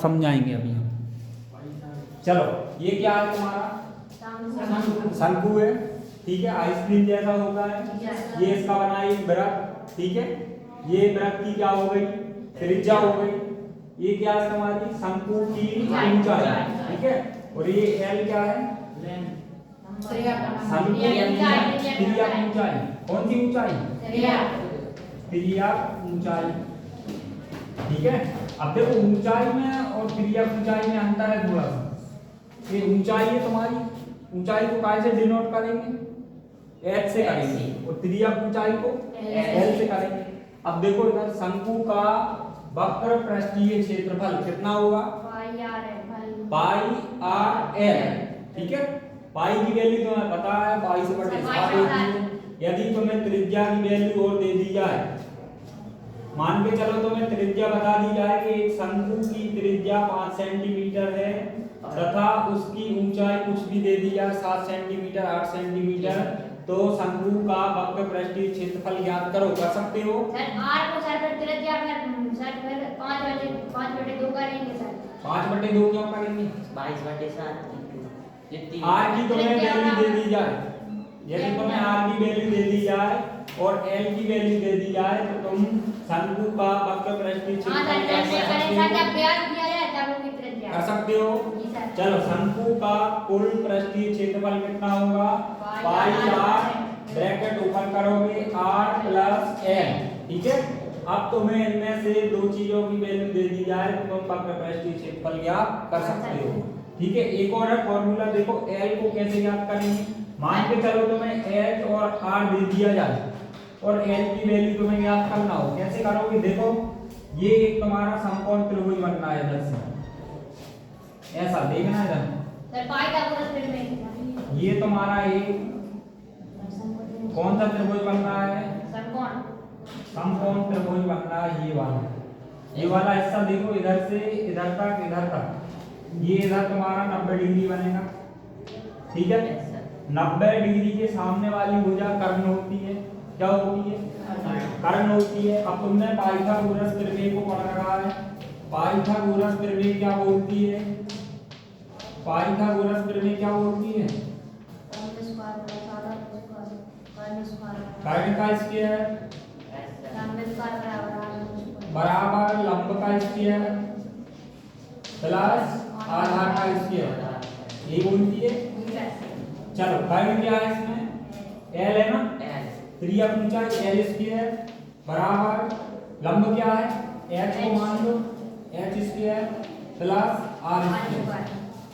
समझाएंगे अभी हम। चलो ये क्या है तुम्हारा शंकु है, ठीक है, आइसक्रीम जैसा होता है। ये इसका बना है एक वृत्त, ठीक है, ये वृत्त की क्या हो गई, त्रिज्या हो गई। ये क्या है तुम्हारी शंकु की ऊंचाई, ठीक है, और ये एल क्या है शंकु की तिर्यक ऊंचाई। कौन सी ऊंचाई, तिर्यक ऊंचाई, ठीक है। अब देखो ऊंचाई में और तिर्यक ऊंचाई में अंतर है थोड़ा सा। ये ऊंचाई है तुम्हारी, ऊंचाई को काय से डिनोट करेंगे, एच से करेंगे, और तिर्यक ऊंचाई को एल से करेंगे। अब देखो इधर शंकु का वक्र पृष्ठीय क्षेत्रफल कितना होगा, पाई आर एल, ठीक है। पाई की वैल्यू तुम्हें पता है 22/7 होती है। यदि तुम्हें त्रिज्या की वैल्यू और दे दी जाए, मान के चलो तुम्हें त्रिज्या बता दी जाए कि एक शंकु की त्रिज्या 5 सेंटीमीटर है तथा उसकी ऊंचाई कुछ भी दे दी जाए 7 सेंटीमीटर 8 सेंटीमीटर, तो शंकु का वक्र पृष्ठीय क्षेत्रफल ज्ञात करो। कर सकते हो सर आर को सर त्रिज्या फिर 5/2 करेंगे सर। 5/2 क्यों करेंगे, 22/7 आर की तुम्हें वैल्यू दे दी जाए, यदि तुम्हें आर की वैल्यू दे दी जाए और एल की वैल्यू दे दी जाए तो तुम शंकु का वक्र पृष्ठीय क्षेत्रफल कर सकते हो। चलो शंकु का कुल पृष्ठीय क्षेत्रफल कितना होगा, पाई आर, ब्रैकेट ओपन करोगे आर प्लस एल, ठीक है। अब तुम्हें इनमें से दो चीजों की वैल्यू दे दी जाए तो तुम वक्र पृष्ठीय क्षेत्रफल ज्ञात कर सकते हो, ठीक है। एक और है फॉर्मूला, देखो एल को कैसे ज्ञात करेंगे। मान के चलो तुम्हें एच और आर दे दिया जाए और एल की वैल्यू तुम्हें ज्ञात करना हो, कैसे करोगे। देखो ये एक तुम्हारा समकोण त्रिभुज बनना है, इधर से ऐसा देखना है इधर सर पाइथागोरस में ये तुम्हारा एक कौन सा त्रिभुज बन रहा है, समकोण त्रिभुज बन रहा है। ये वाला हिस्सा देखो, इधर से इधर तक, ये इधर तुम्हारा 90 डिग्री बनेगा, ठीक है। 90 डिग्री के सामने वाली भुजा कर्ण होती है, क्या होती है, कर्ण होती है। अब तुमने पाइथागोरस प्रमेय को पढ़ रखा है। पाइथागोरस प्रमेय क्या बोलती है, पाइथागोरस प्रमेय क्या बोलती है, कर्ण का स्क्वायर बराबर लंब का स्क्वायर प्लस आधार का स्क्वायर, ये बोलती है। चलो कर्ण क्या है इसमें, एल है ना, त्रियक ऊंचाई एल स्क्वायर बराबर लंब क्या है, एच को मान लो H square plus R square.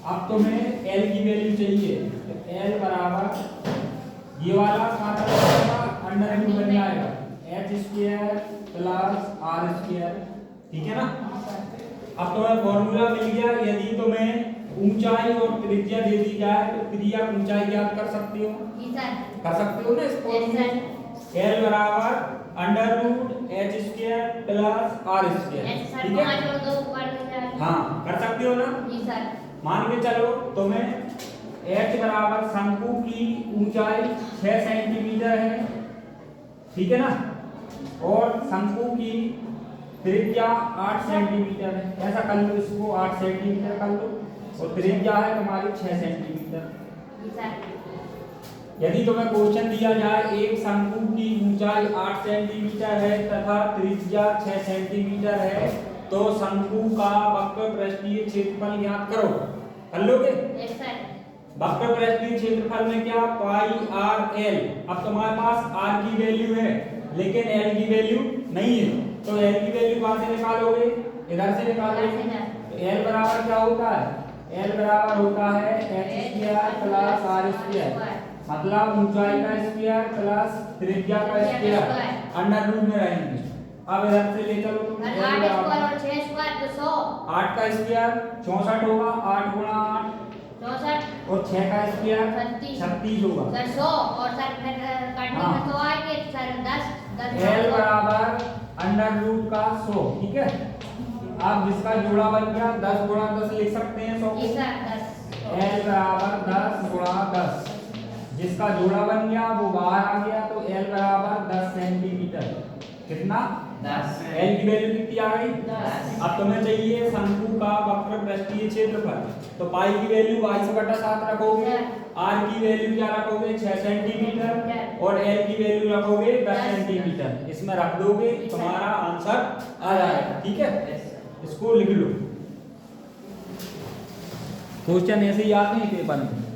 अब तुम्हें एल की वैल्यू चाहिए, तो एल बराबर ये वाला अंडर रूट बन जाएगा H square plus R square, ठीक है ना। अब तुम्हें फॉर्मूला मिल गया। यदि तुम्हें ऊंचाई और त्रिज्या दे दी जाए तो त्रिज्या ऊंचाई ज्ञात कर सकते हो, कर सकते हो ना इसको। एल बराबर under root H square plus R square, ठीक है, हाँ कर सकते हो ना। मान के चलो तुम्हें एच बराबर शंकु की ऊंचाई 6 सेंटीमीटर है, ठीक है ना, और शंकु की त्रिज्या 8 सेंटीमीटर है, ऐसा कर लो इसको 8 सेंटीमीटर कर लो, और त्रिज्या है तुम्हारी 6 सेंटीमीटर। यदि तुम्हें क्वेश्चन दिया जाए एक शंकु की ऊंचाई 8 सेंटीमीटर है तथा त्रिज्या 6 सेंटीमीटर है, तो शंकु का वक्र पृष्ठीय क्षेत्रफल ज्ञात करो, कर लोगे। वक्र पृष्ठीय क्षेत्रफल में क्या, पाई आर एल। अब तुम्हारे पास आर की वैल्यू है लेकिन एल की वैल्यू नहीं है, तो एल की वैल्यू कहां से निकालोगे, इधर से निकालोगे। तो एल बराबर क्या होता है, एल बराबर होता है H square plus R square, मतलब ऊंचाई का स्क्वायर प्लस त्रिज्या का स्क्वायर अंडर रूट में रहेंगे। अब इधर से ले चलो तुम 8 स्क्वायर और 6 स्क्वायर तो 100, 8 का स्क्वायर 64 होगा, 8 गुणा 8 64 और 6 का स्क्वायर 36 होगा, सर 100 और सर फिर काटने में 100 आएंगे सर 10 एल बराबर अंडर रूट का 100, ठीक है। अब जिसका जोड़ा बन गया 10 गुणा 10 लिख सकते हैं 100 जी सर 10, एल बराबर 10 गुणा 10, जिसका जोड़ा बन गया वो बाहर आ गया, तो एल बराबर 10 सेंटीमीटर, कितना एल की वैल्यू कितनी आ गई? 10। अब तुम्हें चाहिए शंकु का वक्र पृष्ठीय क्षेत्रफल, तो पाई की वैल्यू 22/7 रखोगे, आर की वैल्यू क्या रखोगे? 6 सेंटीमीटर, और एल की वैल्यू रखोगे 10 सेंटीमीटर। इसमें रख दोगे, तुम्हारा आंसर आ जाएगा। ठीक है, इसको लिख लो। क्वेश्चन ऐसे ही आते हैं पेपर में।